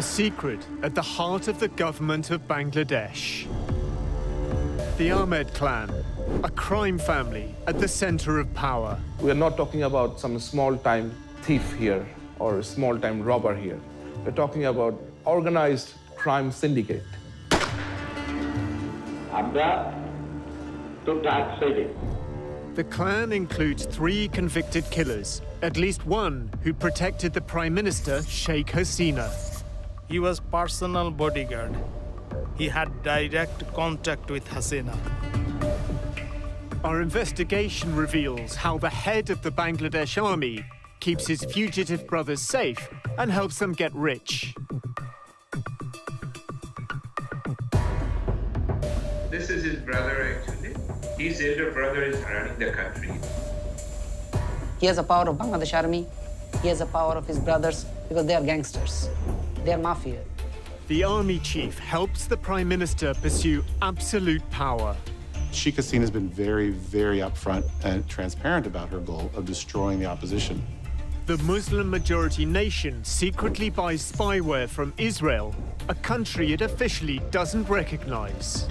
a secret at the heart of the government of Bangladesh. The Ahmed clan, a crime family at the center of power. We're not talking about some small-time thief here or a small-time robber here. We're talking about organized crime syndicate. The clan includes 3 convicted killers, at least one who protected the Prime Minister, Sheikh Hasina. He was personal bodyguard. He had direct contact with Hasina. Our investigation reveals how the head of the Bangladesh army keeps his fugitive brothers safe and helps them get rich. This is his brother, actually. His elder brother is running the country. He has the power of Bangladesh army. He has the power of his brothers because they are gangsters. They are mafia. The army chief helps the Prime Minister pursue absolute power. Sheikh Hasina has been very, very upfront and transparent about her goal of destroying the opposition. The Muslim-majority nation secretly buys spyware from Israel, a country it officially doesn't recognize.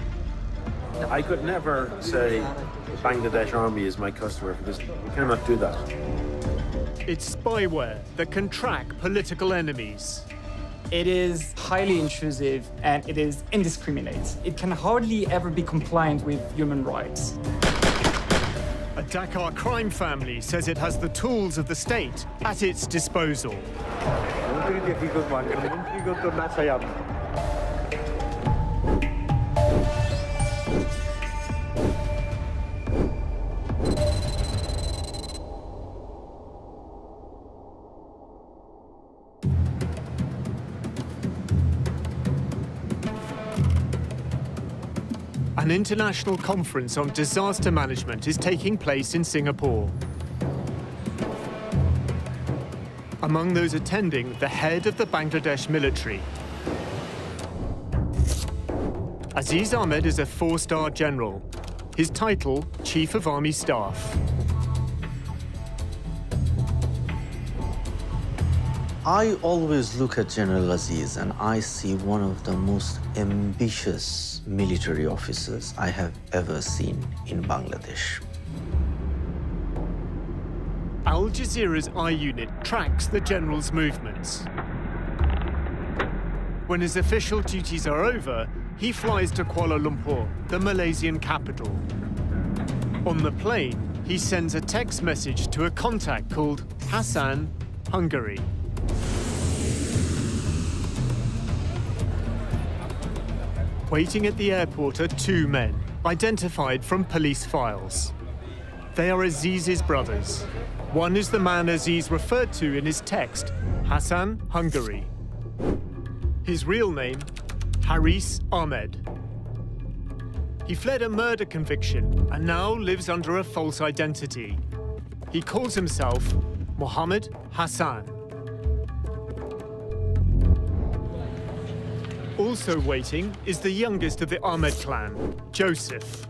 I could never say Bangladesh Army is my customer because you cannot do that. It's spyware that can track political enemies. It is highly intrusive and it is indiscriminate. It can hardly ever be compliant with human rights. A Dhaka crime family says it has the tools of the state at its disposal. An international conference on disaster management is taking place in Singapore. Among those attending, the head of the Bangladesh military. Aziz Ahmed is a 4-star general. His title, Chief of Army Staff. I always look at General Aziz and I see one of the most ambitious military officers I have ever seen in Bangladesh. Al Jazeera's I-Unit tracks the general's movements. When his official duties are over, he flies to Kuala Lumpur, the Malaysian capital. On the plane, he sends a text message to a contact called Hassan, Hungary. Waiting at the airport are 2 men, identified from police files. They are Aziz's brothers. One is the man Aziz referred to in his text, Hassan, Hungary. His real name, Haris Ahmed. He fled a murder conviction and now lives under a false identity. He calls himself Mohammed Hassan. Also waiting is the youngest of the Ahmed clan, Joseph.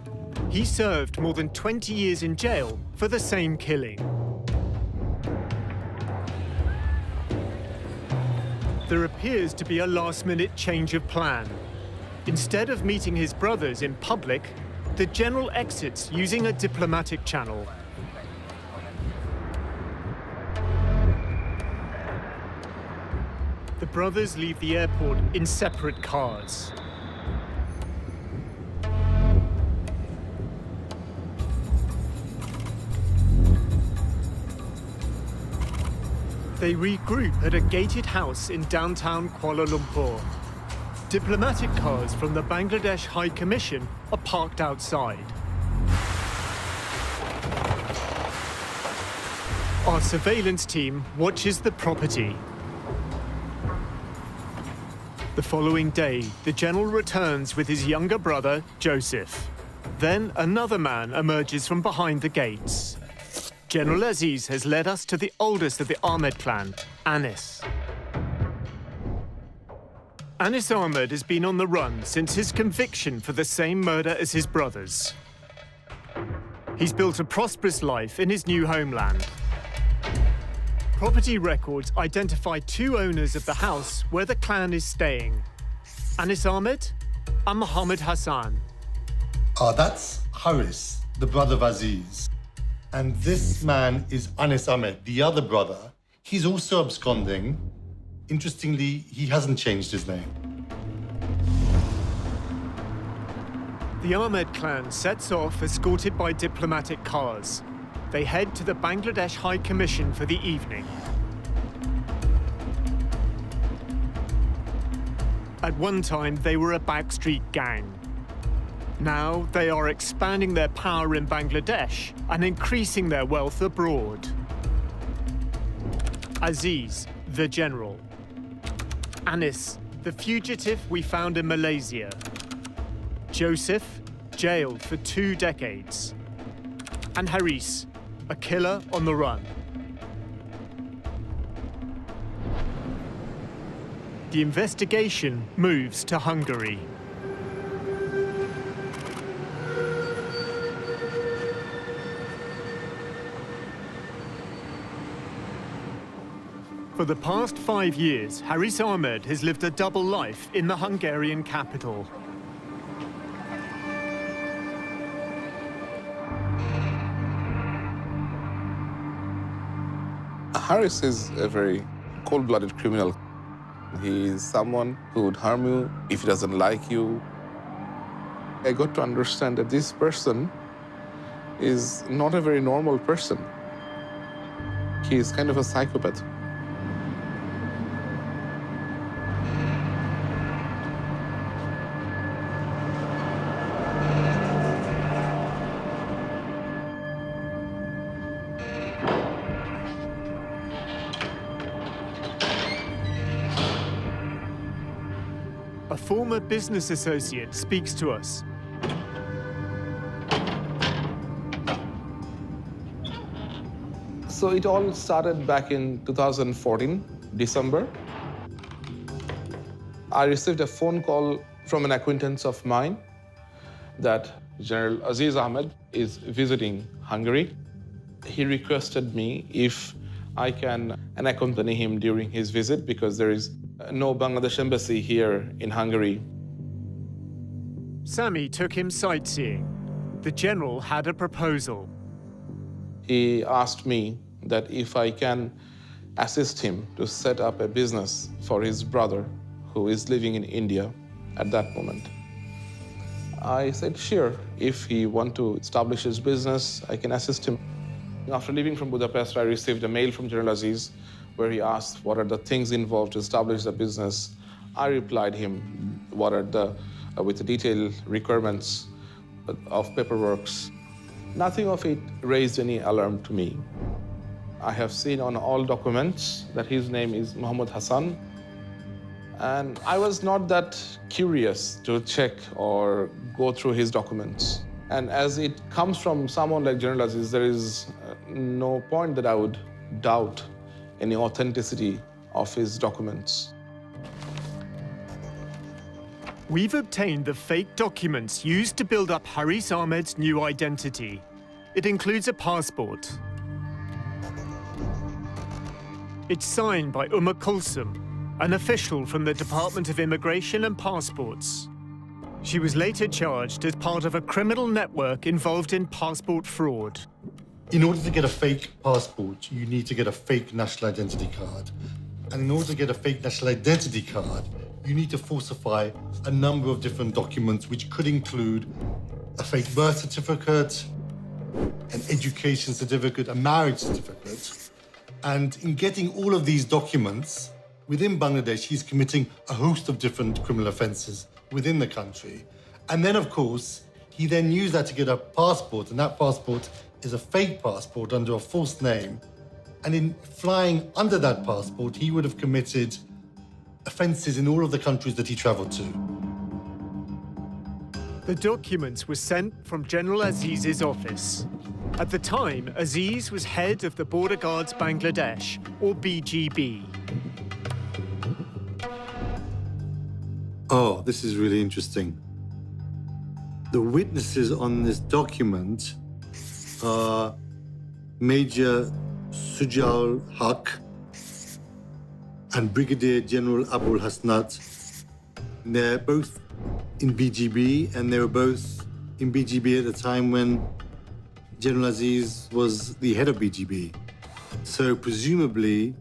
He served more than 20 years in jail for the same killing. There appears to be a last-minute change of plan. Instead of meeting his brothers in public, the general exits using a diplomatic channel. The brothers leave the airport in separate cars. They regroup at a gated house in downtown Kuala Lumpur. Diplomatic cars from the Bangladesh High Commission are parked outside. Our surveillance team watches the property. The following day, the general returns with his younger brother, Joseph. Then another man emerges from behind the gates. General Aziz has led us to the oldest of the Ahmed clan, Anis. Anis Ahmed has been on the run since his conviction for the same murder as his brothers. He's built a prosperous life in his new homeland. Property records identify two owners of the house where the clan is staying, Anis Ahmed and Mohammed Hassan. That's Haris, the brother of Aziz. And this man is Anis Ahmed, the other brother. He's also absconding. Interestingly, he hasn't changed his name. The Ahmed clan sets off escorted by diplomatic cars. They head to the Bangladesh High Commission for the evening. At one time, they were a backstreet gang. Now, they are expanding their power in Bangladesh and increasing their wealth abroad. Aziz, the general. Anis, the fugitive we found in Malaysia. Joseph, jailed for 2 decades. And Haris, a killer on the run. The investigation moves to Hungary. For the past 5 years, Haris Ahmed has lived a double life in the Hungarian capital. Haris is a very cold-blooded criminal. He is someone who would harm you if he doesn't like you. I got to understand that this person is not a very normal person. He is kind of a psychopath. A former business associate speaks to us. So it all started back in 2014, December. I received a phone call from an acquaintance of mine that General Aziz Ahmed is visiting Hungary. He requested me if I can accompany him during his visit because there is no Bangladesh embassy here in Hungary. Sami took him sightseeing. The general had a proposal. He asked me that if I can assist him to set up a business for his brother who is living in India at that moment. I said, sure, if he wants to establish his business, I can assist him. After leaving from Budapest, I received a mail from General Aziz where he asked what are the things involved to establish the business. I replied him what are with the detailed requirements of paperworks. Nothing of it raised any alarm to me. I have seen on all documents that his name is Mohammed Hassan. And I was not that curious to check or go through his documents. And as it comes from someone like General Aziz, there is no point that I would doubt any authenticity of his documents. We've obtained the fake documents used to build up Haris Ahmed's new identity. It includes a passport. It's signed by Kulsum, an official from the Department of Immigration and Passports. She was later charged as part of a criminal network involved in passport fraud. In order to get a fake passport, you need to get a fake national identity card. And in order to get a fake national identity card, you need to falsify a number of different documents, which could include a fake birth certificate, an education certificate, a marriage certificate. And in getting all of these documents, within Bangladesh, he's committing a host of different criminal offenses within the country. And then, of course, he then used that to get a passport, and that passport is a fake passport under a false name. And in flying under that passport, he would have committed offenses in all of the countries that he traveled to. The documents were sent from General Aziz's office. At the time, Aziz was head of the Border Guards Bangladesh, or BGB. Oh, this is really interesting. The witnesses on this document are Major Sujal Haq and Brigadier General Abul Hasnat. They're both in BGB, and they were both in BGB at the time when General Aziz was the head of BGB. So presumably,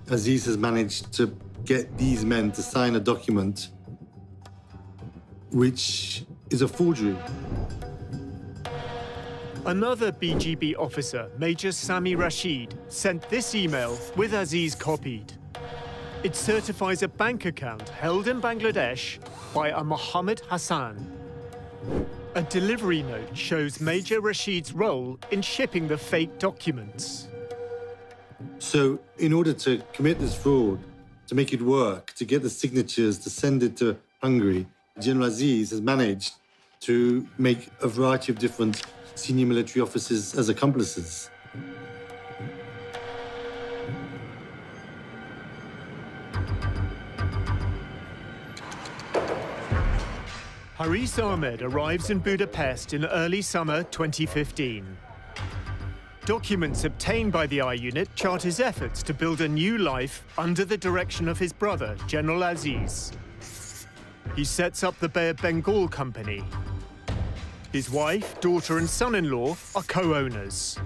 Aziz has managed to get these men to sign a document which is a forgery. Another BGB officer, Major Sami Rashid, sent this email with Aziz copied. It certifies a bank account held in Bangladesh by a Mohammed Hassan. A delivery note shows Major Rashid's role in shipping the fake documents. So in order to commit this fraud, to make it work, to get the signatures, to send it to Hungary, General Aziz has managed to make a variety of different senior military officers as accomplices. Haris Ahmed arrives in Budapest in early summer 2015. Documents obtained by the I Unit chart his efforts to build a new life under the direction of his brother, General Aziz. He sets up the Bay of Bengal Company. His wife, daughter and son-in-law are co-owners.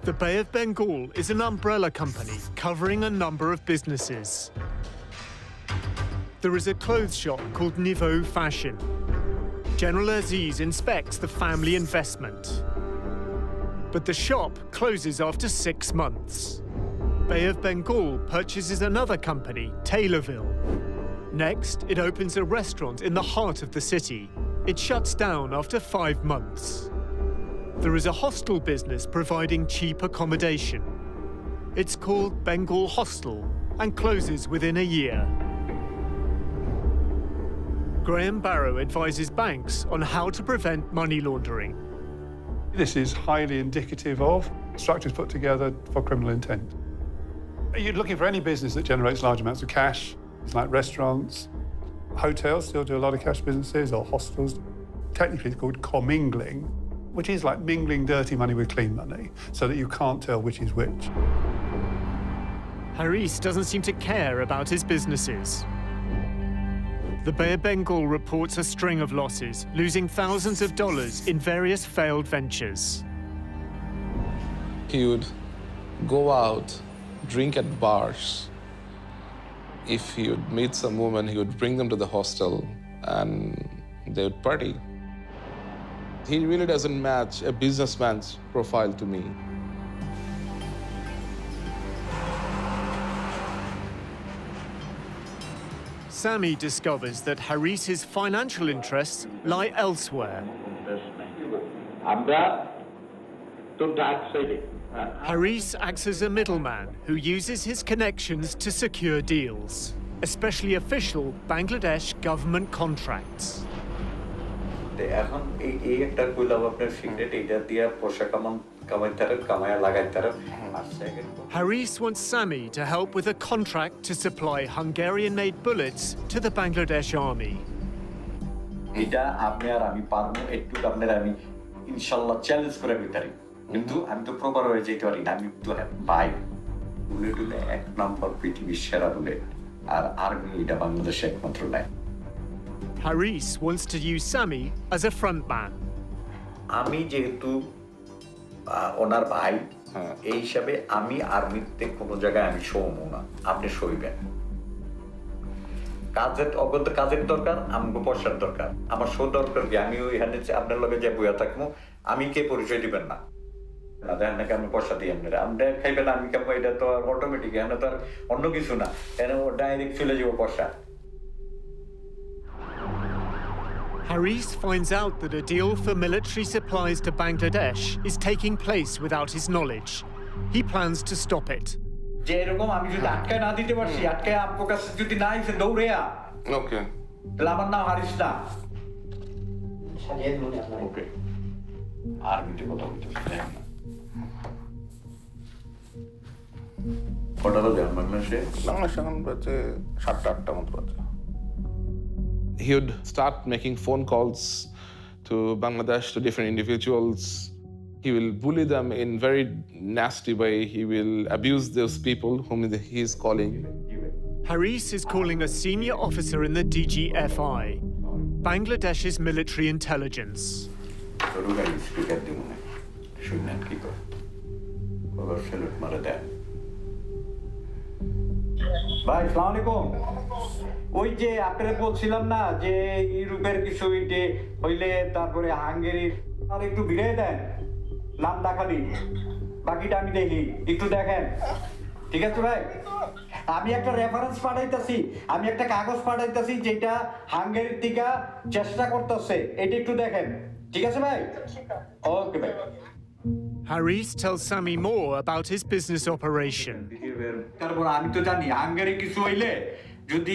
The Bay of Bengal is an umbrella company covering a number of businesses. There is a clothes shop called Niveau Fashion. General Aziz inspects the family investment. But the shop closes after 6 months. Bay of Bengal purchases another company, Taylorville. Next, it opens a restaurant in the heart of the city. It shuts down after 5 months. There is a hostel business providing cheap accommodation. It's called Bengal Hostel and closes within a year. Graham Barrow advises banks on how to prevent money laundering. This is highly indicative of structures put together for criminal intent. You're looking for any business that generates large amounts of cash. It's like restaurants, hotels still do a lot of cash businesses, or hostels. Technically, it's called commingling, which is like mingling dirty money with clean money, so that you can't tell which is which. Haris doesn't seem to care about his businesses. The Bay of Bengal reports a string of losses, losing thousands of dollars in various failed ventures. He would go out, drink at bars. If he would meet some woman, he would bring them to the hostel and they would party. He really doesn't match a businessman's profile to me. Sami discovers that Haris's financial interests lie elsewhere. Haris acts as a middleman who uses his connections to secure deals, especially official Bangladesh government contracts. Haris wants Sami to help with a contract to supply Hungarian-made bullets to the Bangladesh army. Haris wants to use Sami as a front man. ওনার ভাই এই হিসাবে আমি আর্মিতে কোনো জায়গায় আমি শোবো না, আপনি শোইবেন। কাজের দরকার, আমাকে পয়সার দরকার, আমার শো দরকার কি আমি ওইখানে আপনার লগে যে বইয়া থাকবো, আমি কে পরিচয় দিবেন না। না দেখেন নাকি আমি পয়সা দিই আপনারা, আমরা খাইবেন আমি খাবো, এটা তো আর অটোমেটিক, এখানে তো আর অন্য কিছু না, এখানে ডাইরেক্ট চলে যাবো পয়সা। Haris finds out that a deal for military supplies to Bangladesh is taking place without his knowledge. He plans to stop it. যে এরকম আমি যদি আটকায় না দিতে পারছি, আটকায় আপনার কাছে যদি না এসে দৌড়ে ওকে, তাহলে আমার নাম হারিস না। ওকে, আর্মিতে কথা বলতে চাই না। কটা বাজে বাংলাদেশে? বাংলাদেশে এখন বাজে 7টা-8টা মতো বাজে। He would start making phone calls to Bangladesh, to different individuals. He will bully them in very nasty way. He will abuse those people whom he is calling. Haris is calling a senior officer in the DGFI, Bangladesh's military intelligence. ভাই আসসালামু আলাইকুম ওই যে আপনারা বলছিলাম না যে ইউরোপের কিছু ইটে হইলে তারপরে হাঙ্গেরির আর একটু ভিড়ে দেন নাম দেখা দিন বাকিটা আমি দেখি একটু দেখেন ঠিক আছে ভাই আমি একটা রেফারেন্স পাঠাইতেছি আমি একটা কাগজ পাঠাইতেছি যেটা হাঙ্গেরির থেকে চেষ্টা করতেছে এটা একটু দেখেন ঠিক আছে ভাই ওকে ভাই Haris tells Sami more about his business operation. তারপর আমি তো জানি হাঙ্গেরি কিছু হইলে যদি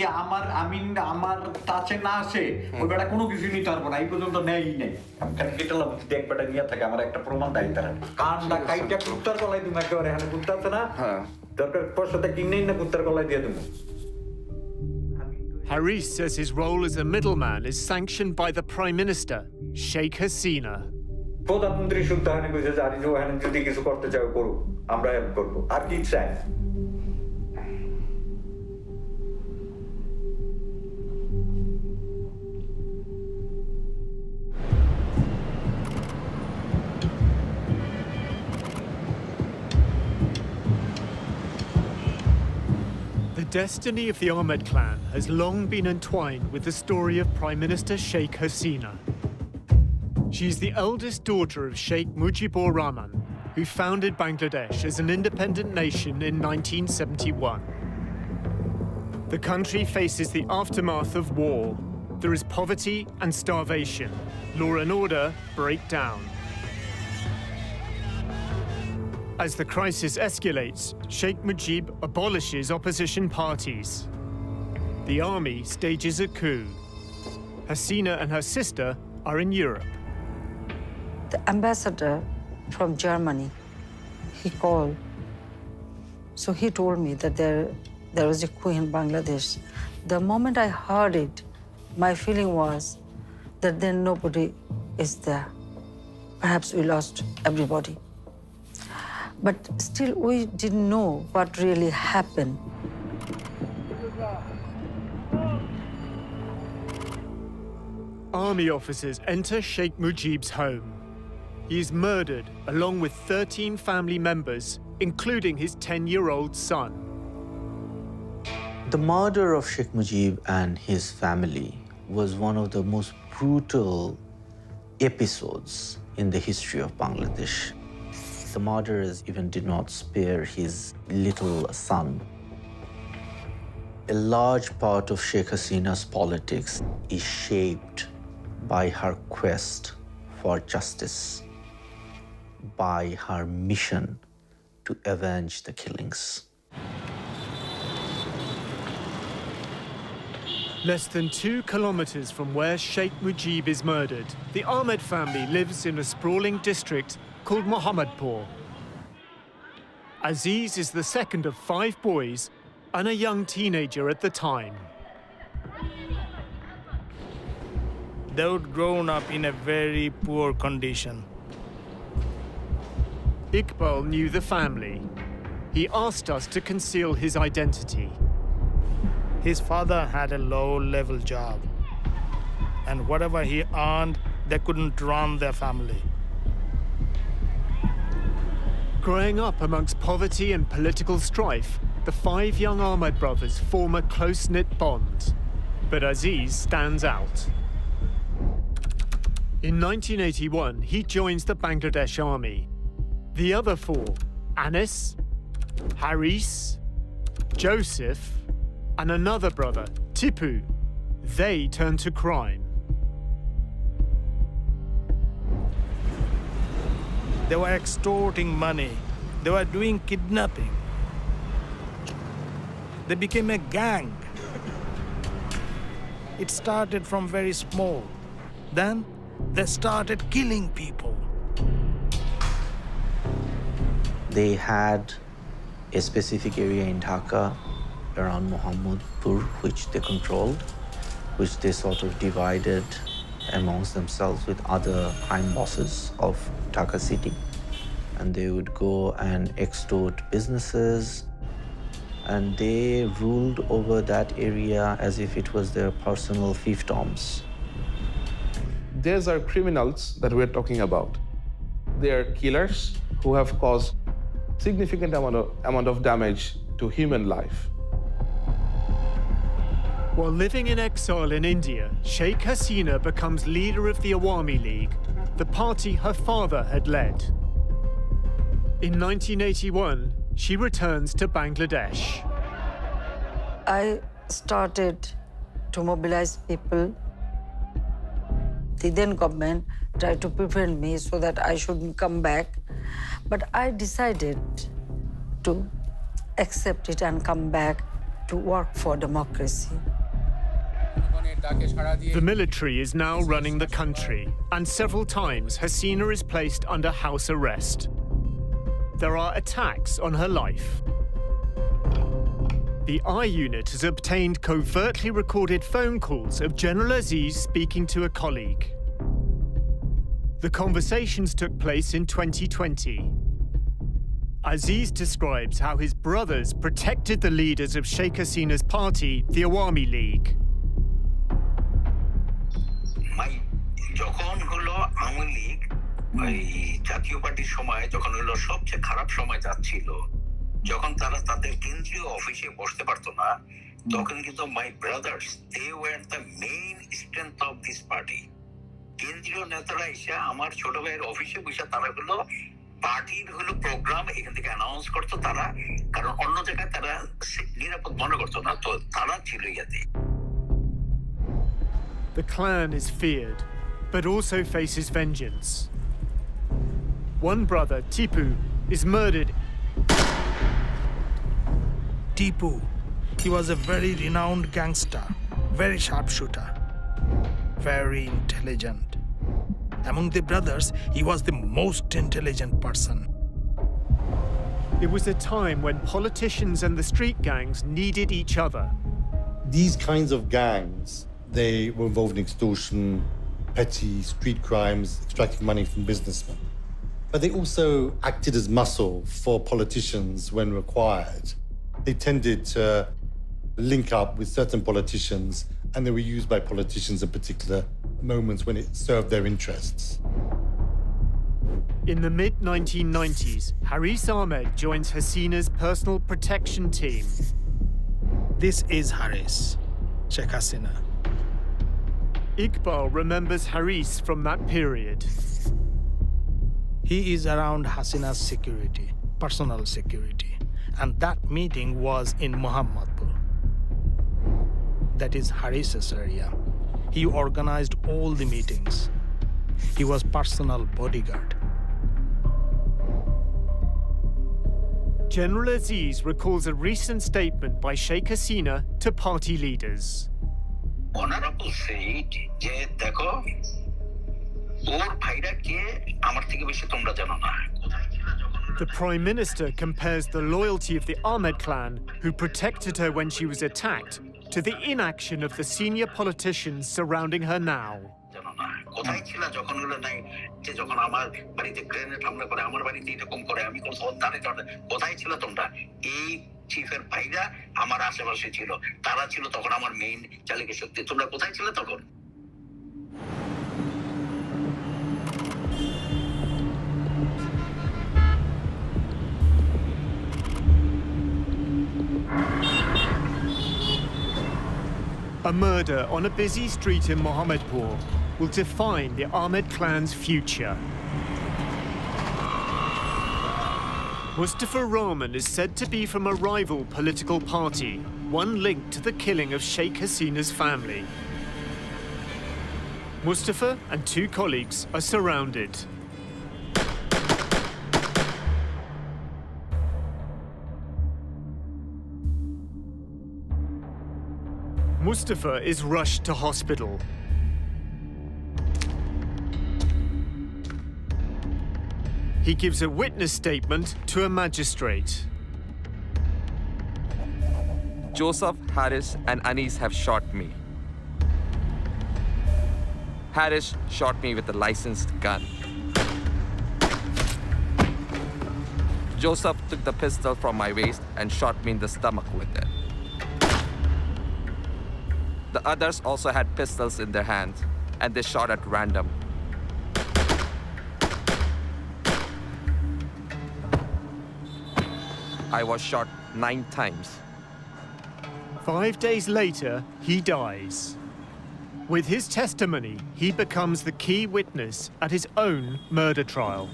আমার টাচে না আসে ওই বেটা কোনো কিছু নিতে পারবো না এই পর্যন্ত নেয়ই নেই কারণ কেটালাম যদি এক বেটা নিয়ে থাকে আমার একটা প্রমাণ দেয় তারা কানটা কাইটা কুত্তার গলায় তুমি একেবারে এখানে কুত্তা আছে না দরকার পয়সাটা কিনেই না কুত্তার গলায় দিয়ে দেবো Haris says his role as a middleman is sanctioned by the Prime Minister, Sheikh Hasina. প্রধানমন্ত্রী সুলতাহানি কইছে যে আরিজো এখানে যদি কিছু করতে চাও করো আমরা হেল্প করবো আর কি চাই The destiny of the Ahmed clan has long been entwined with the story of Prime Minister Sheikh Hasina. She is the eldest daughter of Sheikh Mujibur Rahman, who founded Bangladesh as an independent nation in 1971. The country faces the aftermath of war. There is poverty and starvation. Law and order break down. As the crisis escalates, Sheikh Mujib abolishes opposition parties. The army stages a coup. Hasina and her sister are in Europe. The ambassador from Germany, he called. So he told me that there was a coup in Bangladesh. The moment I heard it, my feeling was that then nobody is there. Perhaps we lost everybody. But still, we didn't know what really happened. Army officers enter Sheikh Mujib's home. He is murdered along with 13 family members, including his 10-year-old son. The murder of Sheikh Mujib and his family was one of the most brutal episodes in the history of Bangladesh. The murderers even did not spare his little son. A large part of Sheikh Hasina's politics is shaped by her quest for justice, by her mission to avenge the killings. Less than 2 kilometers from where Sheikh Mujib is murdered, the Ahmed family lives in a sprawling district called Mohammadpur. Aziz is the second of 5 boys and a young teenager at the time. They would grown up in a very poor condition. Iqbal knew the family. He asked us to conceal his identity. His father had a low-level job, and whatever he earned, they couldn't run their family. Growing up amongst poverty and political strife, the 5 young Ahmed brothers form a close-knit bond. But Aziz stands out. In 1981, he joins the Bangladesh army. The other 4, Anis, Haris, Joseph, and another brother, Tipu, they turn to crime. They were extorting money. They were doing kidnapping. They became a gang. It started from very small. Then they started killing people. They had a specific area in Dhaka around Mohammadpur, which they controlled, which they sort of divided amongst themselves with other crime bosses of Dhaka city. and they would go and extort businesses, and they ruled over that area as if it was their personal fiefdoms. These are criminals that we're talking about. They are killers who have caused significant amount of damage to human life. While living in exile in India, Sheikh Hasina becomes leader of the Awami League, the party her father had led. In 1981, she returns to Bangladesh. I started to mobilize people. The then government tried to prevent me so that I shouldn't come back. But I decided to accept it and come back to work for democracy. The military is now running the country, and several times Hasina is placed under house arrest. There are attacks on her life. The I Unit has obtained covertly recorded phone calls of General Aziz speaking to a colleague. The conversations took place in 2020. Aziz describes how his brothers protected the leaders of Sheikh Hasina's party, the Awami League. যখন হলো আওয়ামী লীগ ওই জাতীয় পার্টির সময় যখন হলো সবচেয়ে খারাপ সময় যাচ্ছিল, যখন তারা তাদের কেন্দ্রীয় অফিসে বসতে পারতো না, তখন কিন্তু my brothers they were the main strength of this party. কেন্দ্রীয় নেতারা এসে আমার ছোট ভাইয়ের অফিসে বসে তারা হলো পার্টির হলো প্রোগ্রাম এখান থেকে অ্যানাউন্স করতো তারা, কারণ অন্য জায়গায় তারা নিরাপদ মনে করতো না, তো তারা ছিল ইয়াতে। The clan is feared, but also faces vengeance. One brother, Tipu, is murdered. Tipu, he was a very renowned gangster, very sharpshooter, very intelligent. Among the brothers, he was the most intelligent person. It was a time when politicians and the street gangs needed each other. These kinds of gangs, they were involved in extortion, petty street crimes, extracting money from businessmen. But they also acted as muscle for politicians when required. They tended to link up with certain politicians, and they were used by politicians at particular moments when it served their interests. In the mid-1990s, Haris Ahmed joins Hasina's personal protection team. This is Haris, Sheikh Hasina. Iqbal remembers Haris from that period. He is around Hasina's security, personal security. And that meeting was in Mohammadpur. That is Haris's area. He organized all the meetings. He was personal bodyguard. General Aziz recalls a recent statement by Sheikh Hasina to party leaders. Honorable said, যে দেখো ওর ভাইরা কে আমার থেকে বেশি তোমরা জানো না। The Prime Minister compares the loyalty of the Ahmed clan, who protected her when she was attacked, to the inaction of the senior politicians surrounding her now. কোথায় ছিল যখন হলো নাই যে যখন আমার বাড়িতে গ্রেনেড হামলা করে, আমার বাড়িতে এরকম করে, আমি কোন সন্তানে কোথায় ছিল তোমরা? এই চিফের ভাইরা আমার আশেপাশে ছিল, তারা ছিল তখন আমার মেইন চালিকা শক্তি। তোমরা কোথায় ছিল তখন? A murder on a busy street in Mohammadpur will define the Ahmed clan's future. Mustafa Rahman is said to be from a rival political party, one linked to the killing of Sheikh Hasina's family. Mustafa and two colleagues are surrounded. Mustafa is rushed to hospital. He gives a witness statement to a magistrate. Joseph, Haris, and Anis have shot me. Haris shot me with a licensed gun. Joseph took the pistol from my waist and shot me in the stomach with it. The others also had pistols in their hands, and they shot at random. I was shot 9 times. 5 days later, he dies. With his testimony, he becomes the key witness at his own murder trial.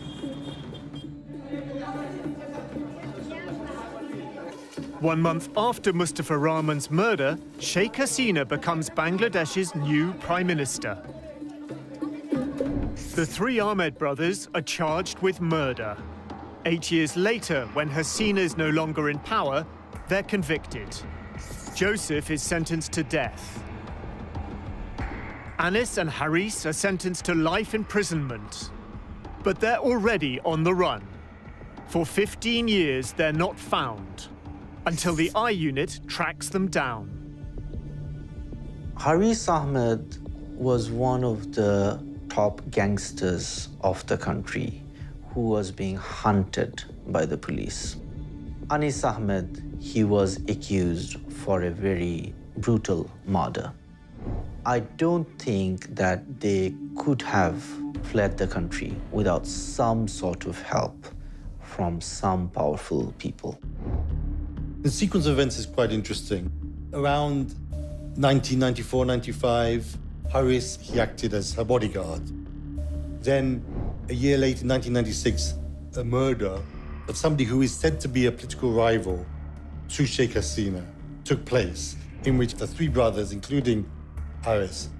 One month after Mustafa Rahman's murder, Sheikh Hasina becomes Bangladesh's new prime minister. The 3 Ahmed brothers are charged with murder. 8 years later, when Hasina is no longer in power, they're convicted. Joseph is sentenced to death. Anis and Haris are sentenced to life imprisonment. But they're already on the run. For 15 years, they're not found, until the I unit tracks them down. Haris Ahmed was one of the top gangsters of the country who was being hunted by the police. Anis Ahmed, he was accused for a very brutal murder. I don't think that they could have fled the country without some sort of help from some powerful people. The sequence of events is quite interesting. Around 1994-95, Haris, he acted as her bodyguard. Then, a year later, 1996, a murder of somebody who is said to be a political rival to Sheikh Hasina took place, in which the 3 brothers, including Haris,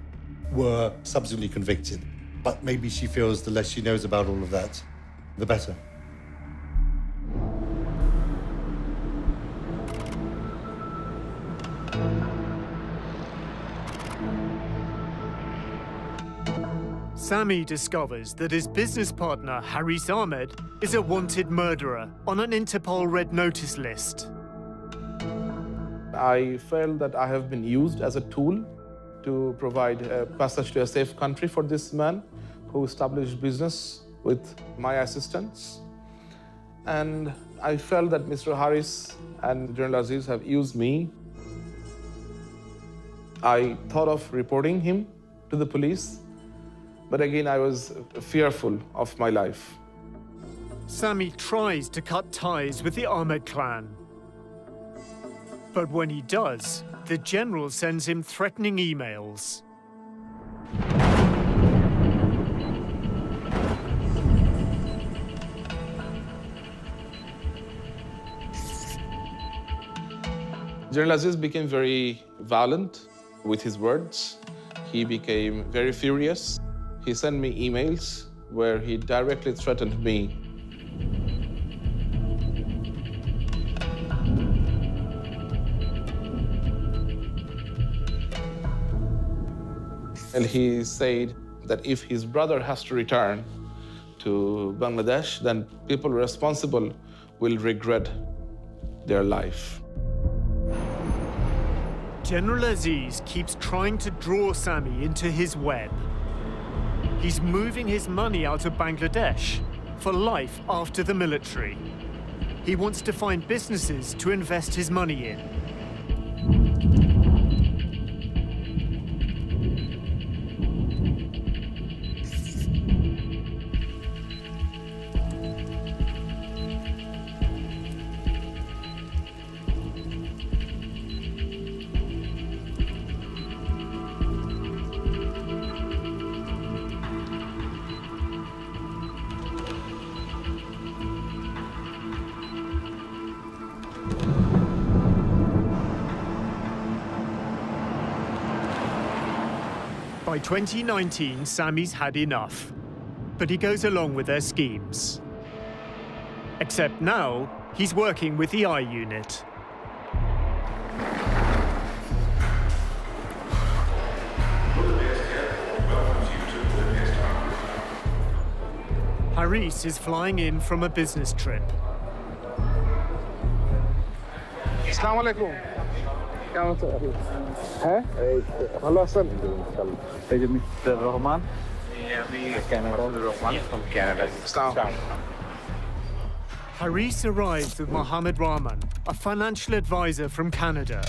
were subsequently convicted. But maybe she feels the less she knows about all of that, the better. Sami discovers that his business partner, Haris Ahmed, is a wanted murderer on an Interpol Red Notice list. I felt that I have been used as a tool to provide a passage to a safe country for this man who established business with my assistance. And I felt that Mr. Haris and General Aziz have used me. I thought of reporting him to the police, but again, I was fearful of my life. Sami tries to cut ties with the Ahmed clan. But when he does, the general sends him threatening emails. General Aziz became very violent with his words. He became very furious. He sent me emails where he directly threatened me. And he said that if his brother has to return to Bangladesh, then people responsible will regret their life. General Aziz keeps trying to draw Sami into his web. He's moving his money out of Bangladesh for life after the military. He wants to find businesses to invest his money in. By 2019, Sami's had enough, but he goes along with their schemes. Except now, he's working with the I unit. Haris is flying in from a business trip. Assalamu alaikum. হ্যাঁ ভালো আছেন এই যে mister Rahman আমি Canada Rahman from Canada Haris arrives with Mohammed Rahman, a financial advisor from Canada.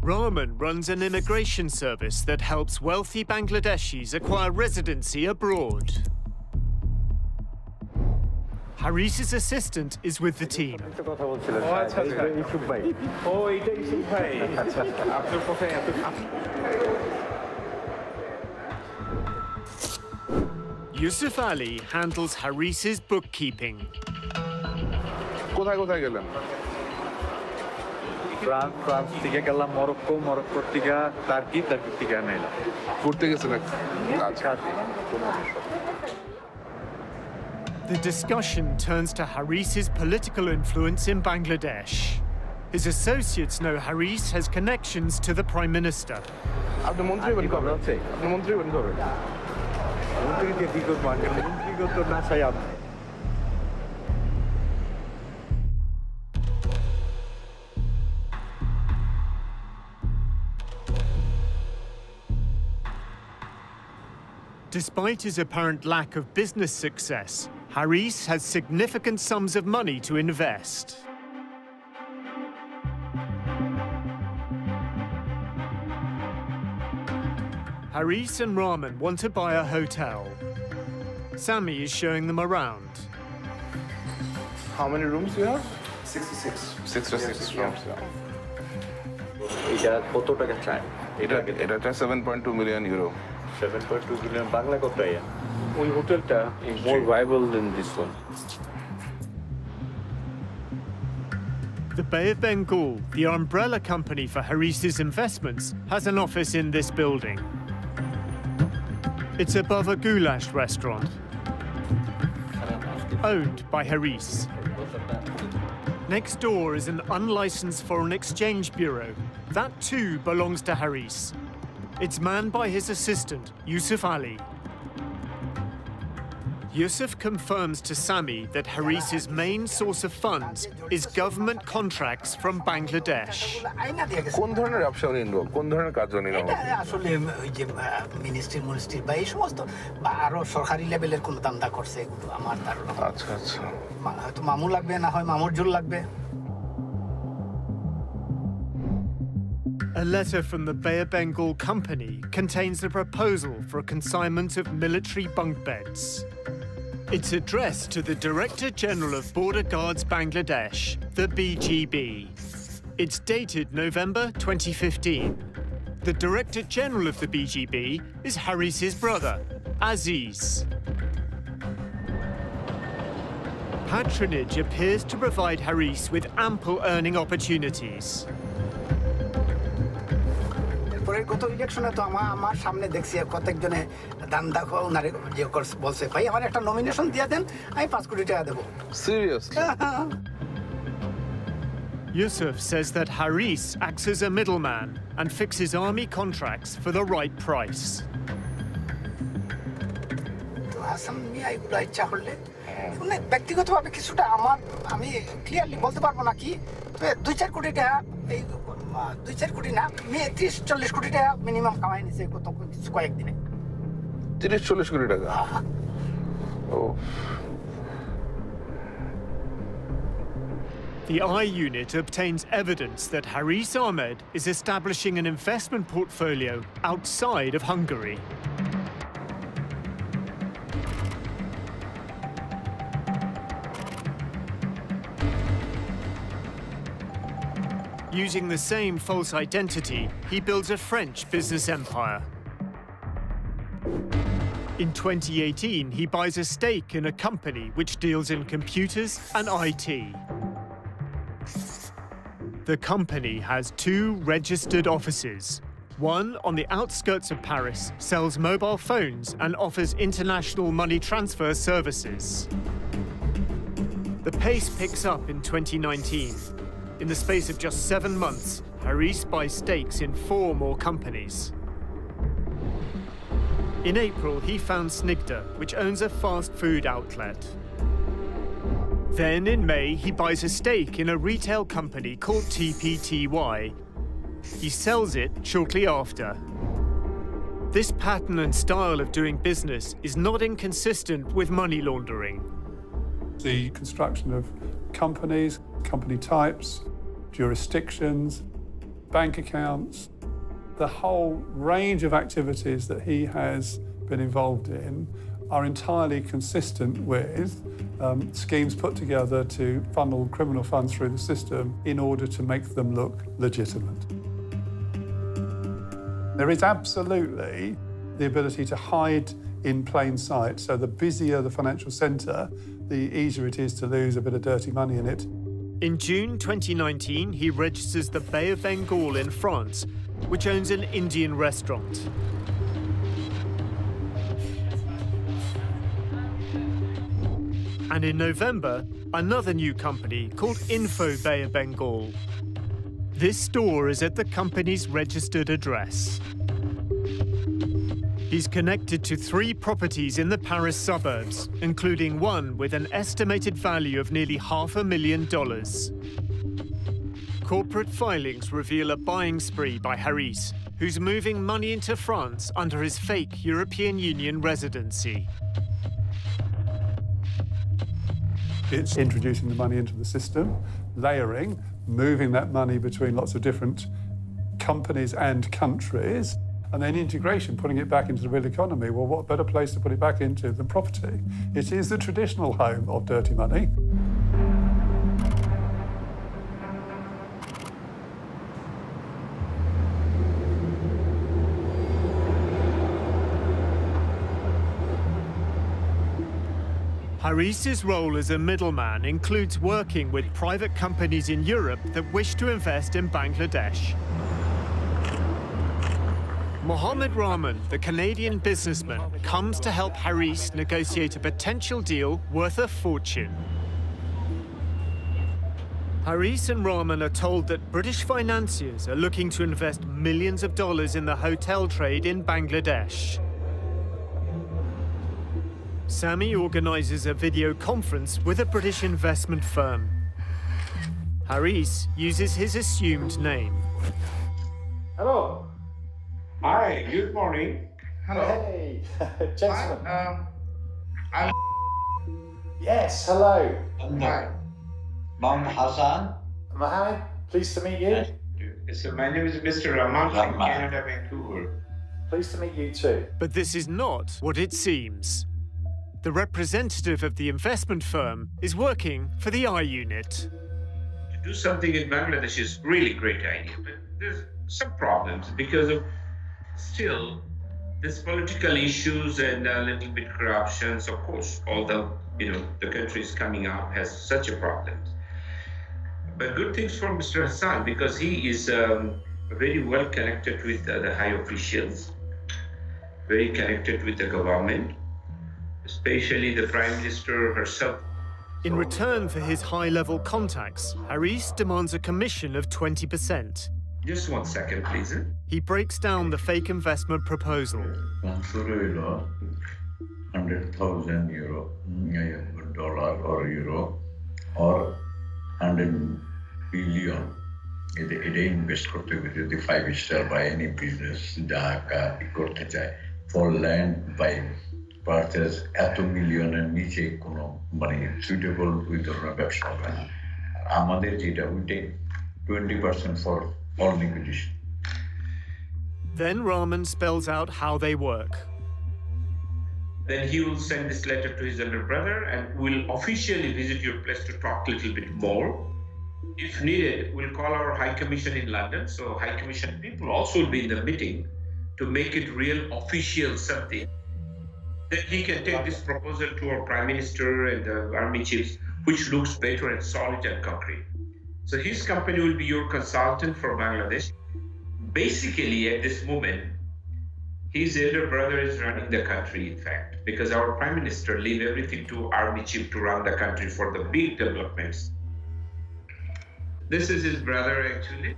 Rahman runs an immigration service that helps wealthy Bangladeshis acquire residency abroad. Haris's assistant is with the team. Yusuf Ali handles Haris's bookkeeping. France থেকে গেলাম Morocco, মরক্কোর থেকে turkey, turkey থেকে নাইলাম। ঘুরতে গেছেন আচ্ছা। The discussion turns to Haris's political influence in Bangladesh. His associates know Haris has connections to the Prime Minister. আপনি মন্ত্রী হবেন কবে? আপনি মন্ত্রী হবেন কবে? মন্ত্রী দিয়ে কি করবো? মন্ত্রী তো না চাই আপনি। Despite his apparent lack of business success, Haris has significant sums of money to invest. Haris and Rahman want to buy a hotel. Sami is showing them around. How many rooms do you have? 66. 66 rooms. এটা কত টাকা চাই? এটা 7.2 million euro. 7.2 billion Bangla কত টাকা? ওই হোটেলটা is more viable than this one. The Bay of Bengal, the umbrella company for Haris's investments, has an office in this building. It's above a goulash restaurant, owned by Haris. Next door is an unlicensed foreign exchange bureau. That too belongs to Haris. It's manned by his assistant, Yusuf Ali. Yusuf confirms to Sami that Haris's main source of funds is government contracts from Bangladesh. কোন ধরনের ব্যবসা উনি involve? কোন ধরনের কাজ উনি involve? এটা আসলে ওই যে মিনিস্ট্রি বা এই সমস্ত বা আরো সরকারি লেভেলের কোন দান্দা করছে এগুলো আমার ধারণা। আচ্ছা আচ্ছা। হয়তো মামু লাগবে, না হয় মামুর জোর লাগবে। A letter from the Bay of Bengal company contains a proposal for a consignment of military bunk beds. It's addressed to the Director General of Border Guards Bangladesh, the BGB. It's dated November 2015. The Director General of the BGB is Haris's brother, Aziz. Patronage appears to provide Haris with ample earning opportunities. পরের গত ইলেকশনে তো আমার সামনে দেখছি কতজনে দান দেখো ওনারে যে বলছে ভাই আমার একটা নমিনেশন দিয়ে দেন আমি 5 কোটি টাকা দেব। Seriously? Yusuf says that Haris acts as a middleman and fixes army contracts for the right price. তো হাসান মিয়া এগুলো ইচ্ছা করলে মানে ব্যক্তিগতভাবে কিছুটা আমি ক্লিয়ারলি বলতে পারবো না কি 2-4 কোটি টাকা এই 2-4 কোটি না 30-40 কোটি টাকা মিনিমাম কামাই নিছে কত কয়েকদিনে 30-40 কোটি টাকা ও The I unit obtains evidence that Haris Ahmed is establishing an investment portfolio outside of Hungary. Using the same false identity, he builds a French business empire. In 2018, he buys a stake in a company which deals in computers and IT. The company has 2 registered offices. One on the outskirts of Paris sells mobile phones and offers international money transfer services. The pace picks up in 2019. In the space of just 7 months, Haris buys stakes in 4 more companies. In April, he found Snigdha, which owns a fast food outlet. Then in May, he buys a stake in a retail company called TPTY. He sells it shortly after. This pattern and style of doing business is not inconsistent with money laundering. The construction of companies, company types, jurisdictions, bank accounts, the whole range of activities that he has been involved in are entirely consistent with schemes put together to funnel criminal funds through the system in order to make them look legitimate. There is absolutely the ability to hide in plain sight, so the busier the financial centre, the easier it is to lose a bit of dirty money in it. In June 2019, he registers the Bay of Bengal in France, which owns an Indian restaurant. And in November, another new company called Info Bay of Bengal. This store is at the company's registered address. He's connected to 3 properties in the Paris suburbs, including one with an estimated value of nearly $500,000. Corporate filings reveal a buying spree by Haris, who's moving money into France under his fake European Union residency. It's introducing the money into the system, layering, moving that money between lots of different companies and countries, and then integration, putting it back into the real economy. Well, what better place to put it back into than property? It is the traditional home of dirty money. Haris's role as a middleman includes working with private companies in Europe that wish to invest in Bangladesh. Mohammed Rahman, the Canadian businessman, comes to help Haris negotiate a potential deal worth a fortune. Haris and Rahman are told that British financiers are looking to invest millions of dollars in the hotel trade in Bangladesh. Sami organizes a video conference with a British investment firm. Haris uses his assumed name. Hello. Hi, good morning. Hello. Hey, gentlemen. I'm Yes, hello. Hi. Mohammed Hassan. Mohammed, pleased to meet you. So my name is Mr. Rahman from Canada, Vancouver. Pleased to meet you too. But this is not what it seems. The representative of the investment firm is working for the I Unit. To do something in Bangladesh is really great idea, but there's some problems because of still there's political issues and a little bit corruptions. Of course, although the country is coming up has such a problem. But good things for Mr. Hassan because he is very well connected with the high officials, very connected with the government, especially the Prime Minister herself. In return for his high-level contacts, Haris demands a commission of 20%. Just 1 second, please. He breaks down the fake investment proposal. 100,000 euro, dollar or euro, or 100 billion. It invest করতে হবে the 5-star by any business Dhaka করতে চায় for land by purchase এত মিলিয়নের নিচে কোনো suitable ওই ধরনের ব্যবসা হবে না আমাদের যেটা we take 20% for all negotiation. Then Rahman spells out how they work. Then he will send this letter to his elder brother and will officially visit your place to talk a little bit more. If needed, we'll call our High Commission in London. So High Commission people also will be in the meeting to make it real official something. Then he can take this proposal to our Prime Minister and the army chiefs, which looks better and solid and concrete. So his company will be your consultant for Bangladesh. Basically, at this moment, his elder brother is running the country, in fact, because our Prime Minister leave everything to army chief to run the country for the big developments. This is his brother, actually.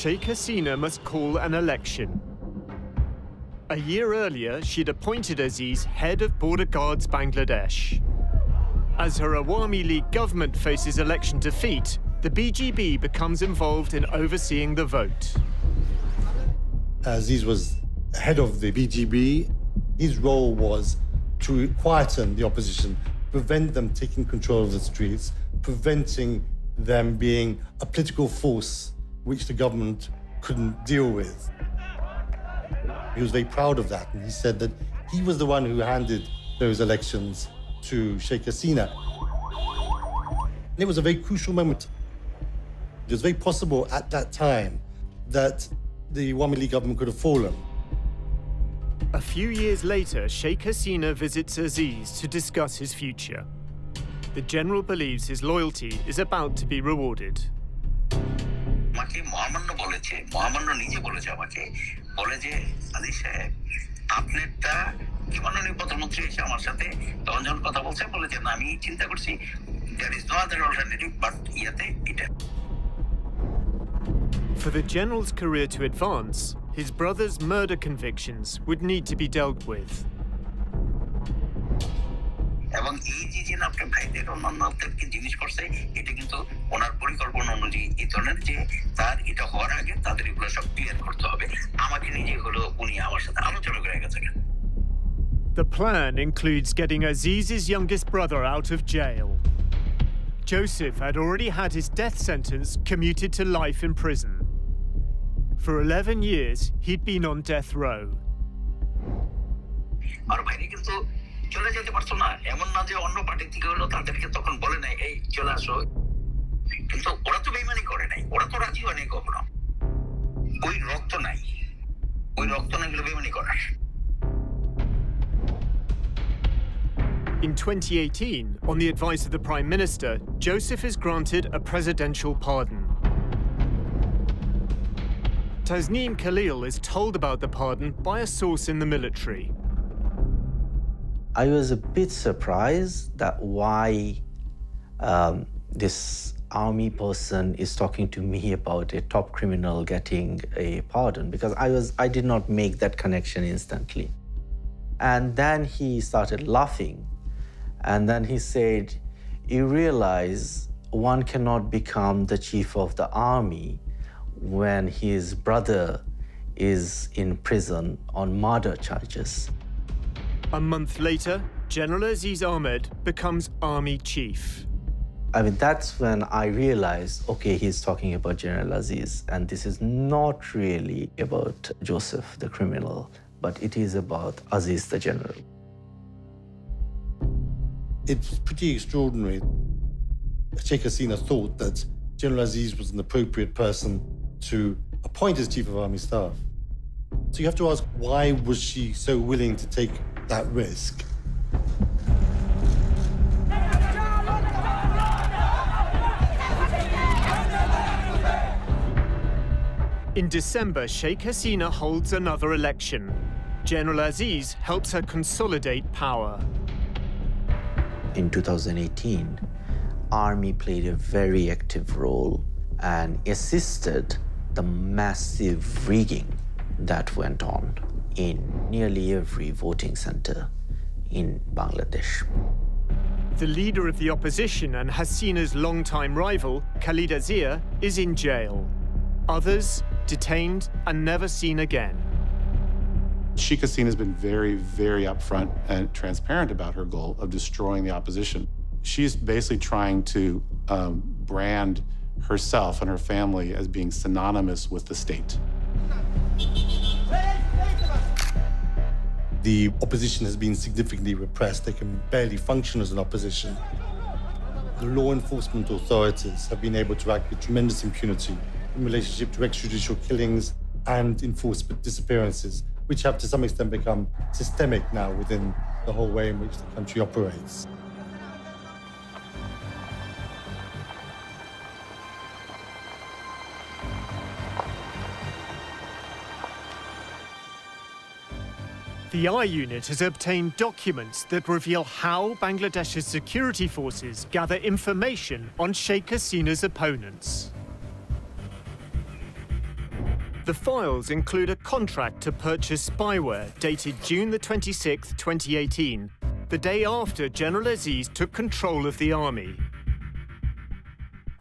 Sheikh Hasina must call an election. A year earlier, she'd appointed Aziz head of Border Guards Bangladesh. As her Awami League government faces election defeat, the BGB becomes involved in overseeing the vote. Aziz was head of the BGB. His role was to quieten the opposition, prevent them taking control of the streets, preventing them being a political force which the government couldn't deal with. He was very proud of that, and he said that he was the one who handed those elections to Sheikh Hasina. And it was a very crucial moment. It was very possible at that time that the Awami League government could have fallen. A few years later, Sheikh Hasina visits Aziz to discuss his future. The general believes his loyalty is about to be rewarded. আমাকে মহামান্য বলেছে, মহামান্য নিজে বলেছে আমাকে, বলে যে আদিল সাহেব আপনারটা কি মাননীয় প্রধানমন্ত্রী এসে আমার সাথে তখন যখন কথা বলছে বলে যে না আমি চিন্তা করছি there is no other alternative but ইয়াতে এটা. For the general's career to advance, his brother's murder convictions would need to be dealt with. এবং এই যে আপনার ভাইদের অন্যান্যদেরকে জিনিস করছে এটা কিন্তু ওনার পরিকল্পনা অনুযায়ী এই ধরনের যে তার এটা হওয়ার আগে তাদের এগুলো সব ক্লিয়ার করতে হবে আমাকে নিজে হলো উনি আমার সাথে আলোচনা করে গেছে. The plan includes getting Aziz's youngest brother out of jail. Joseph had already had his death sentence commuted to life in prison. For 11 years, he'd been on death row. আর ভাইরে কিন্তু চলে যেতে পারতো না, এমন না যে অন্য পার্টি থেকে হলো তাদেরকে তখন বলে নাই এই চলে আসো, কিন্তু ওরা তো বেইমানি করে নাই, ওরা তো রাজি হয় নাই কখনো, ওই রক্ত নাই গেলে বেইমানি করার. In 2018, on the advice of the Prime Minister, Joseph is granted a presidential pardon. Tasneem Khalil is told about the pardon by a source in the military. I was a bit surprised that why this army person is talking to me about a top criminal getting a pardon, because I did not make that connection instantly. And then he started laughing, and then he said, you realize one cannot become the chief of the army when his brother is in prison on murder charges. A month later, General Aziz Ahmed becomes army chief. I mean, that's when I realized, okay, he's talking about General Aziz, and this is not really about Joseph, the criminal, but it is about Aziz, the general. It's pretty extraordinary. Sheikh Hasina thought that General Aziz was an appropriate person to appoint as Chief of Army Staff. So you have to ask, why was she so willing to take that risk? In December, Sheikh Hasina holds another election. General Aziz helps her consolidate power. In 2018, Army played a very active role and assisted the massive rigging that went on in nearly every voting center in Bangladesh. The leader of the opposition and Hasina's longtime rival, Khalida Zia, is in jail. Others detained and never seen again. Sheikh Hasina has been very, very upfront and transparent about her goal of destroying the opposition. She's basically trying to brand herself and her family as being synonymous with the state. The opposition has been significantly repressed. They can barely function as an opposition. The law enforcement authorities have been able to act with tremendous impunity in relationship to extrajudicial killings and enforced disappearances, which have to some extent become systemic now within the whole way in which the country operates. The I Unit has obtained documents that reveal how Bangladesh's security forces gather information on Sheikh Hasina's opponents. The files include a contract to purchase spyware dated June the 26th, 2018, the day after General Aziz took control of the army.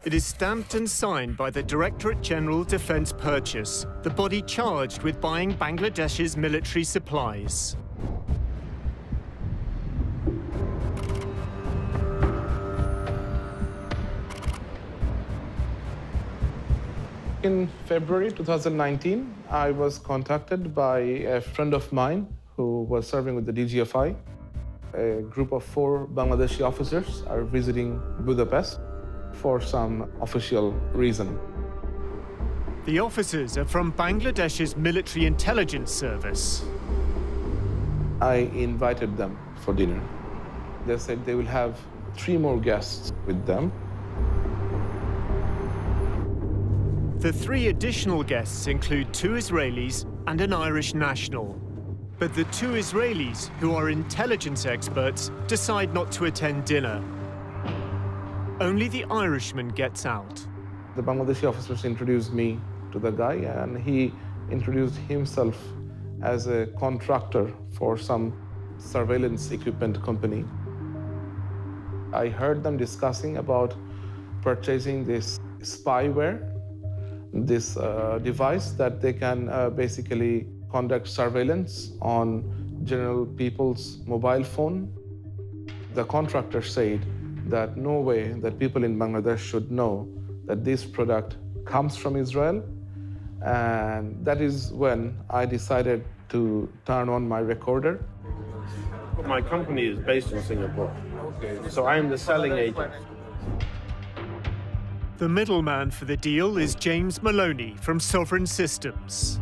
It is stamped and signed by the Directorate General Defence Purchase, the body charged with buying Bangladesh's military supplies. In February 2019, I was contacted by a friend of mine who was serving with the DGFI. A group of 4 Bangladeshi officers are visiting Budapest for some official reason. The officers are from Bangladesh's military intelligence service. I invited them for dinner. They said they will have 3 more guests with them. The 3 additional guests include 2 Israelis and an Irish national. But the 2 Israelis, who are intelligence experts, decide not to attend dinner. Only the Irishman gets out. The Bangladeshi officers introduced me to the guy, and he introduced himself as a contractor for some surveillance equipment company. I heard them discussing about purchasing this spyware, this device that they can basically conduct surveillance on general people's mobile phone. The contractor said that no way that people in Bangladesh should know that this product comes from Israel. And that is when I decided to turn on my recorder. My company is based in Singapore, so I am the selling agent. The middleman for the deal is James Maloney from Sovereign Systems.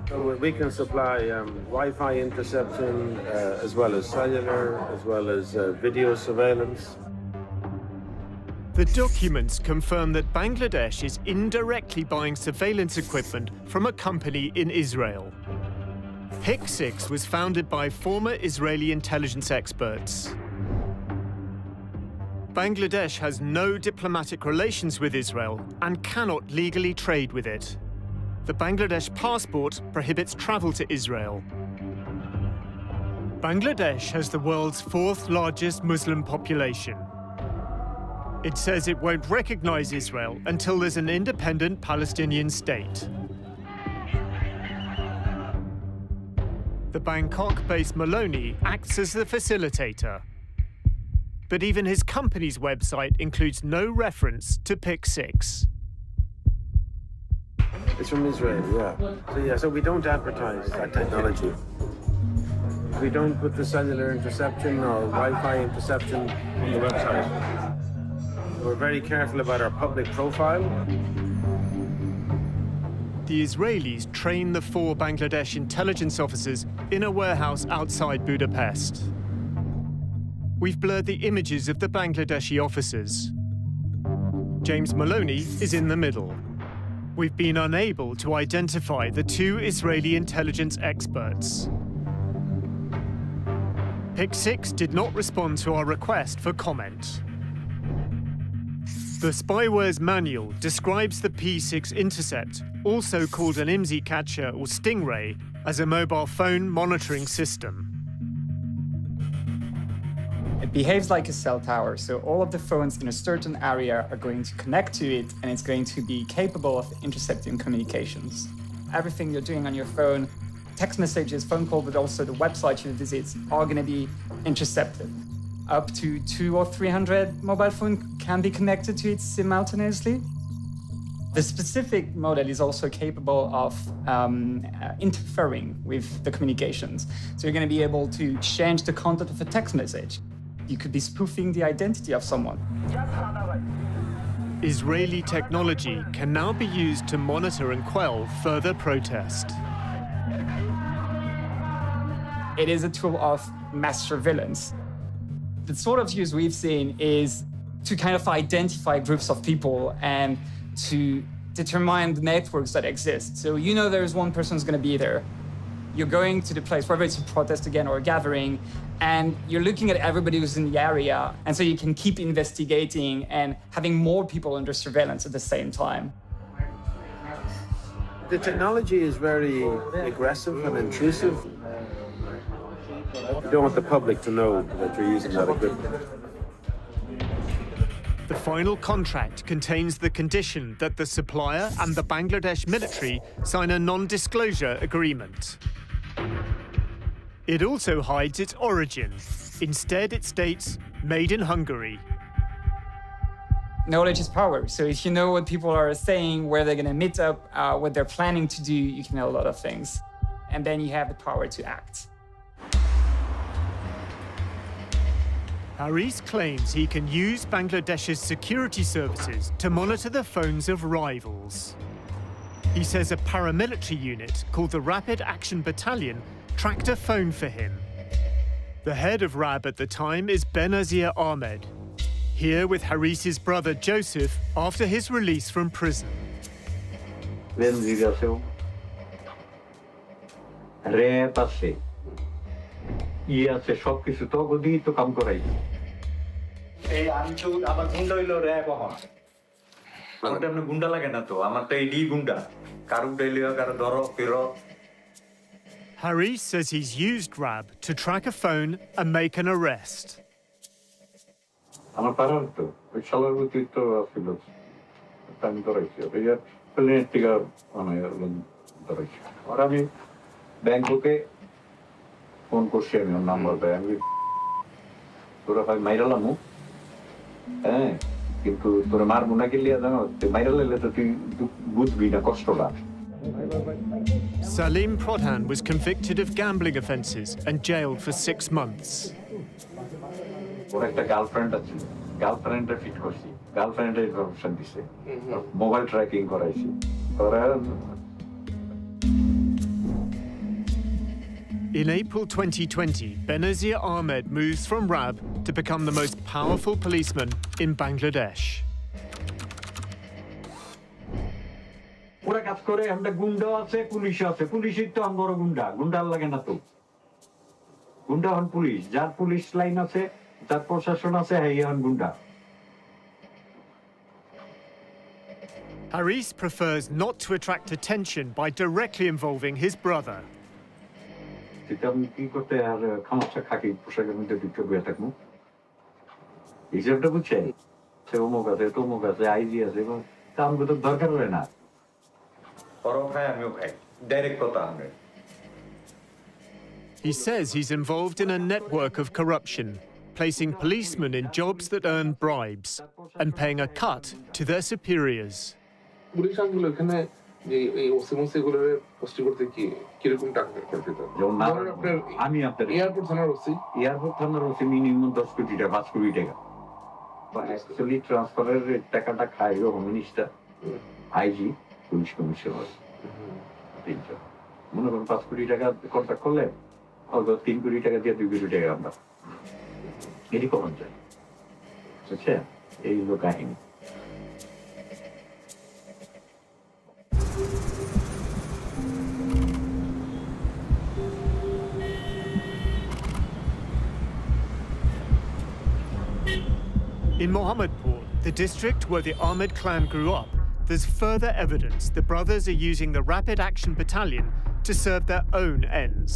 So we can supply Wi-Fi interception, as well as cellular, as well as video surveillance. The documents confirm that Bangladesh is indirectly buying surveillance equipment from a company in Israel. PIC6 was founded by former Israeli intelligence experts. Bangladesh has no diplomatic relations with Israel and cannot legally trade with it. The Bangladesh passport prohibits travel to Israel. Bangladesh has the world's 4th largest Muslim population. It says it won't recognize Israel until there's an independent Palestinian state. The Bangkok-based Maloney acts as the facilitator. But even his company's website includes no reference to PIC6. It's from Israel, yeah. So we don't advertise that technology. We don't put the cellular interception or Wi-Fi interception on the website. We're very careful about our public profile. The Israelis train the 4 Bangladesh intelligence officers in a warehouse outside Budapest. We've blurred the images of the Bangladeshi officers. James Maloney is in the middle. We've been unable to identify the 2 Israeli intelligence experts. PIC6 did not respond to our request for comment. The spyware's manual describes the P6 intercept, also called an IMSI catcher or Stingray, as a mobile phone monitoring system. It behaves like a cell tower, so all of the phones in a certain area are going to connect to it, and it's going to be capable of intercepting communications. Everything you're doing on your phone, text messages, phone call, but also the website you visit, are going to be intercepted. Up to 200 or 300 mobile phones can be connected to it simultaneously. The specific model is also capable of interfering with the communications. So you're going to be able to change the content of a text message. You could be spoofing the identity of someone. Israeli technology can now be used to monitor and quell further protest. It is a tool of mass surveillance. The sort of use we've seen is to kind of identify groups of people and to determine the networks that exist. So you know there's one person who's going to be there. You're going to the place, whether it's a protest again or a gathering, and you're looking at everybody who's in the area, and so you can keep investigating and having more people under surveillance at the same time. The technology is very aggressive and intrusive. You don't want the public to know that you're using that equipment. The final contract contains the condition that the supplier and the Bangladesh military sign a non-disclosure agreement. It also hides its origin. Instead, it states, made in Hungary. Knowledge is power. So if you know what people are saying, where they're going to meet up, what they're planning to do, you can know a lot of things. And then you have the power to act. Haris claims he can use Bangladesh's security services to monitor the phones of rivals. He says a paramilitary unit called the Rapid Action Battalion tracked a phone for him. The head of RAB at the time is Benazir Ahmed, here with Haris's brother Joseph after his release from prison. Haris says he's used RAB to track a phone and make an arrest. আমার পাড়ার তো ওই শালার প্রতি তো ছিল আমি ধরাইছি ইয়ার প্লেনের থেকে মানে ধরাইছি আর আমি ব্যাংককে ফোন করছি আমি ওর নাম্বার দেয় আমি তোরা ভাই মাইরালামু হ্যাঁ কিন্তু তোরা মারবো না কি লিয়া জানো মাইরা লাইলে তো তুই বুঝবি না কষ্টটা Salim Pradhan was convicted of gambling offences and jailed for 6 months. ওর একটা গার্লফ্রেন্ড আছে গার্লফ্রেন্ডে ফিট করছি গার্লফ্রেন্ডে ইনফরমেশন দিছে মোবাইল ট্র্যাকিং করাইছি ওরা In April 2020, Benazir Ahmed moves from RAB to become the most powerful policeman in Bangladesh. ওরা কাজ করে আমরা গুন্ডা আছে পুলিশ আছে পুলিশই তো আমরা গুন্ডা গুন্ডার লাগে না তো গুন্ডা হন পুলিশ যার পুলিশ লাইন আছে যার প্রশাসন আছে হ্যাঁ হন গুন্ডা Haris prefers not to attract attention by directly involving his brother. আমি কি করতে আর খামাচ্ছা খাকি পোশাকের মধ্যে ঢুকে বয়ে থাকবো হিসাবটা বুঝছে সে অমুক আছে তমুক আছে আইজি আছে এবং তা আমাকে তো দরকার হয় না ওরাও খায় আমিও খাই ডাইরেক্ট কথা আমরা He says he's involved in a network of corruption, placing policemen in jobs that earn bribes and paying a cut to their superiors. Police আঙ্গুল এখানে যে এই ওসিমসিগুলোর পোস্ট করতে কি রকম টাকা করতে তো আমি আপনার এয়ারপোর্ট থানার ওসি মিনিমাম 10 কোটি টাকা 5 কোটি টাকা অ্যাকচুয়ালি ট্রান্সফারের টাকাটা খায় home minister IG police commissioner তিনজন মনে করেন 5 কোটি টাকা কন্ট্রাক্ট করলে অল্প 3 কোটি টাকা দিয়ে 2 কোটি টাকা আমরা এটি কখন যায় বুঝছেন এই হলো কাহিনী In Mohammadpur, the district where the Ahmed clan grew up, there's further evidence the brothers are using the Rapid Action Battalion to serve their own ends.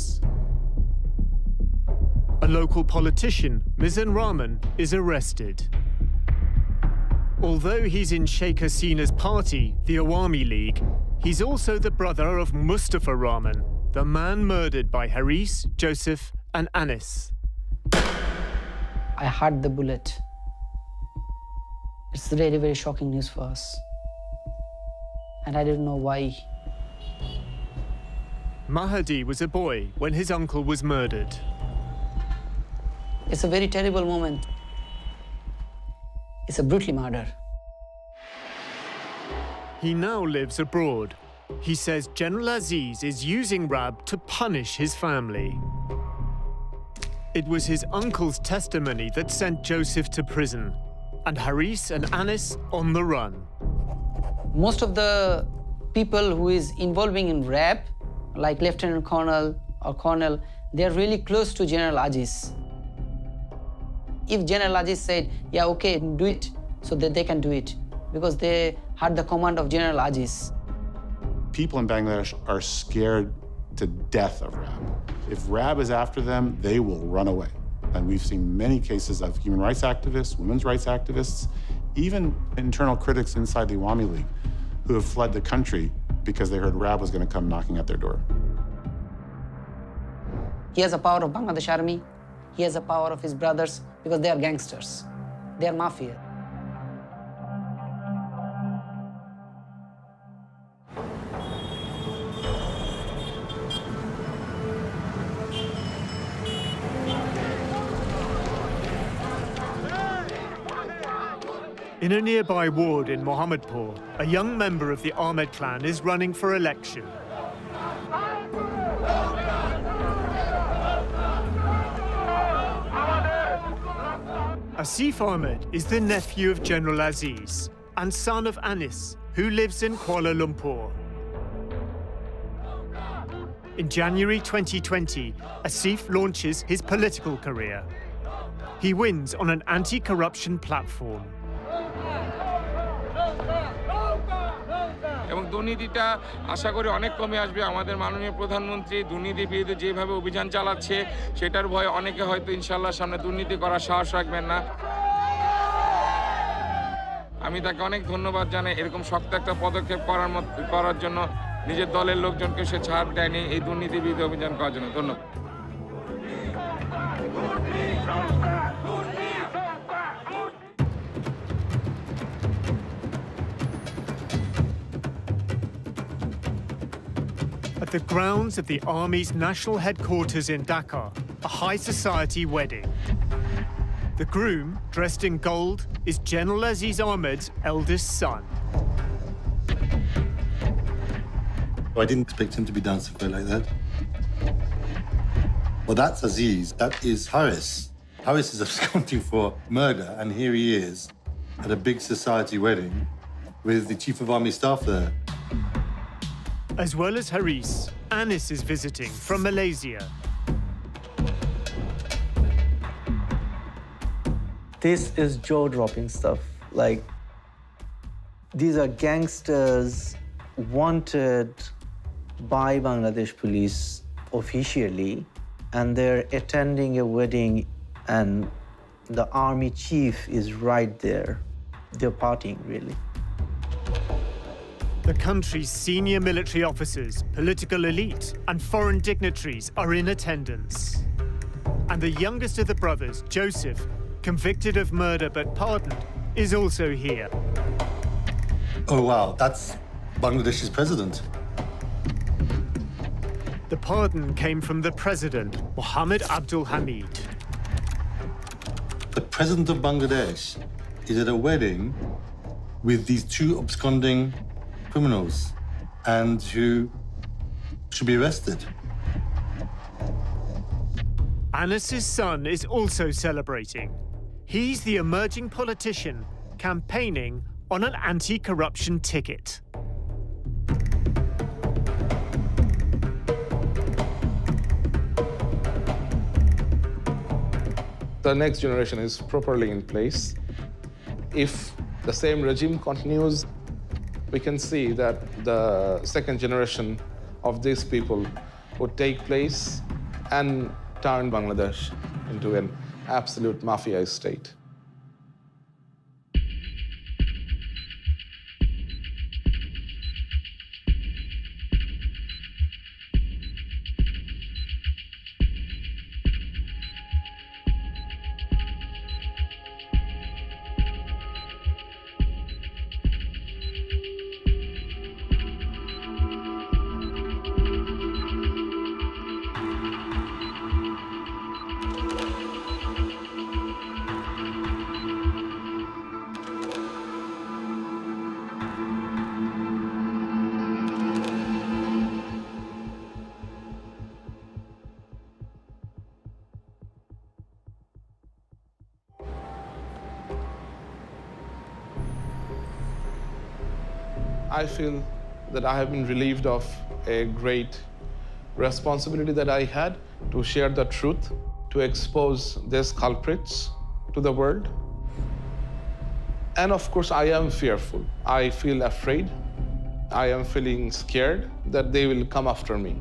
A local politician, Mizan Rahman, is arrested. Although he's in Sheikh Hasina's party, the Awami League, he's also the brother of Mustafa Rahman, the man murdered by Haris, Joseph, and Anis. I heard the bullet. It's really very shocking news for us. And I didn't know why. Mahadi was a boy when his uncle was murdered. It's a very terrible moment. It's a brutal murder. He now lives abroad. He says General Aziz is using RAB to punish his family. It was his uncle's testimony that sent Joseph to prison, and Haris and Anis on the run. Most of the people who is involving in RAB, like Lieutenant Colonel or Colonel, they are really close to General Aziz. If General Aziz said, yeah, okay, do it, so that they can do it, because they had the command of General Aziz. People in Bangladesh are scared to death of RAB. If RAB is after them, they will run away. And we've seen many cases of human rights activists, women's rights activists, even internal critics inside the Awami League who have fled the country because they heard RAB was going to come knocking at their door. He has the power of Bangladesh army. He has the power of his brothers because they are gangsters. They are mafia. In a nearby ward in Mohammadpur, a young member of the Ahmed clan is running for election. Asif Ahmed is the nephew of General Aziz and son of Anis, who lives in Kuala Lumpur. In January 2020, Asif launches his political career. He wins on an anti-corruption platform. এবং দুর্নীতিটা আশা করি অনেক কমে আসবে। আমাদের মাননীয় প্রধানমন্ত্রী দুর্নীতির বিরুদ্ধে যেভাবে অভিযান চালাচ্ছে সেটার ভয়ে অনেকে হয়তো ইনশাআল্লাহ সামনে দুর্নীতি করার সাহস রাখবেন না। আমি তাকে অনেক ধন্যবাদ জানাই এরকম শক্ত একটা পদক্ষেপ করার জন্য। নিজের দলের লোকজনকে সে ছাড় দেয়নি এই দুর্নীতির বিরুদ্ধে অভিযান করার জন্য। ধন্যবাদ। At the grounds of the Army's national headquarters in Dhaka, a high society wedding. The groom, dressed in gold, is General Aziz Ahmed's eldest son. I didn't expect him to be dancing quite like that. Well, that's Aziz. That is Harris. Harris is absconding for murder, and here he is at a big society wedding with the Chief of Army Staff there. As well as Haris, Anis is visiting from Malaysia. This is jaw-dropping stuff. Like, these are gangsters wanted by Bangladesh police officially, and they're attending a wedding, and the army chief is right there. They're partying, really. The country's senior military officers, political elite, and foreign dignitaries are in attendance. And the youngest of the brothers, Joseph, convicted of murder but pardoned, is also here. Oh, wow, that's Bangladesh's president. The pardon came from the president, Mohammed Abdul Hamid. The president of Bangladesh is at a wedding with these two absconding criminals and who should be arrested. Anis's son is also celebrating. He's the emerging politician campaigning on an anti-corruption ticket. The next generation is properly in place. If the same regime continues, we can see that the second generation of these people would take place and turn Bangladesh into an absolute mafia state. I feel that I have been relieved of a great responsibility that I had to share the truth, to expose these culprits to the world. And of course, I am fearful. I feel afraid I am feeling scared that they will come after me.